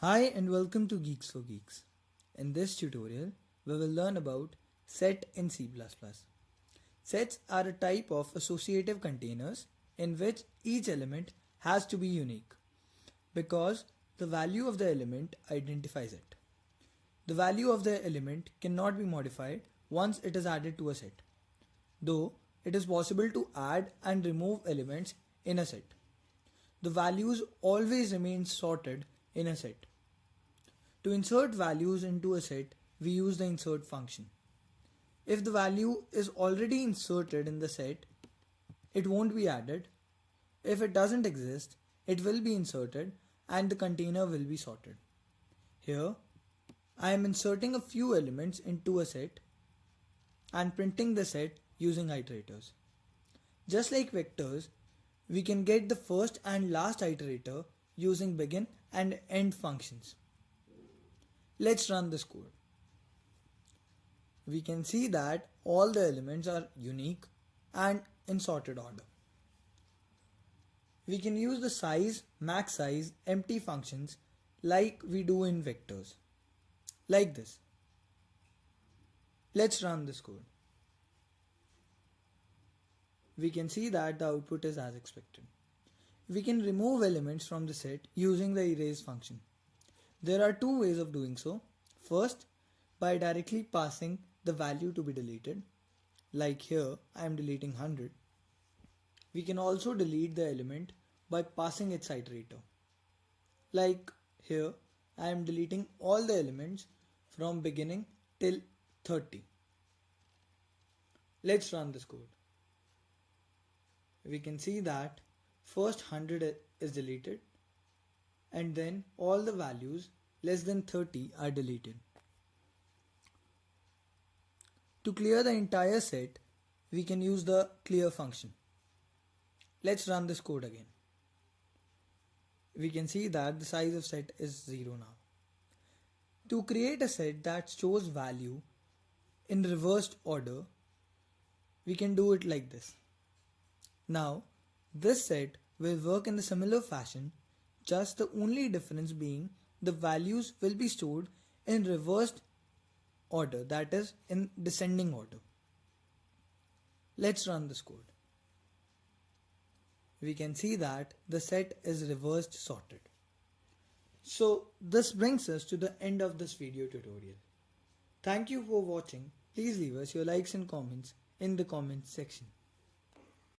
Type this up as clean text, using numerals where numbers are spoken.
Hi and welcome to Geeks4Geeks. In this tutorial, we will learn about set in C++. Sets are a type of associative containers in which each element has to be unique because the value of the element identifies it. The value of the element cannot be modified once it is added to a set, though it is possible to add and remove elements in a set. The values always remain sorted in a set. To insert values into a set, we use the insert function. If the value is already inserted in the set, it won't be added. If it doesn't exist, it will be inserted and the container will be sorted. Here, I am inserting a few elements into a set and printing the set using iterators. Just like vectors, we can get the first and last iterator using begin and end functions. Let's run this code. We can see that all the elements are unique and in sorted order. We can use the size, max size, empty functions like we do in vectors. Like this. Let's run this code. We can see that the output is as expected. We can remove elements from the set using the erase function. There are two ways of doing so. First, by directly passing the value to be deleted. Like here, I am deleting 100. We can also delete the element by passing its iterator. Like here, I am deleting all the elements from beginning till 30. Let's run this code. We can see that first 100 is deleted and then all the values less than 30 are deleted. To clear the entire set, we can use the clear function. Let's run this code again. We can see that the size of set is 0 now. To create a set that stores value in reversed order, we can do it like this. Now, this set will work in a similar fashion, just the only difference being the values will be stored in reversed order, that is in descending order. Let's run this code. We can see that the set is reversed sorted. So this brings us to the end of this video tutorial. Thank you for watching. Please leave us your likes and comments in the comments section.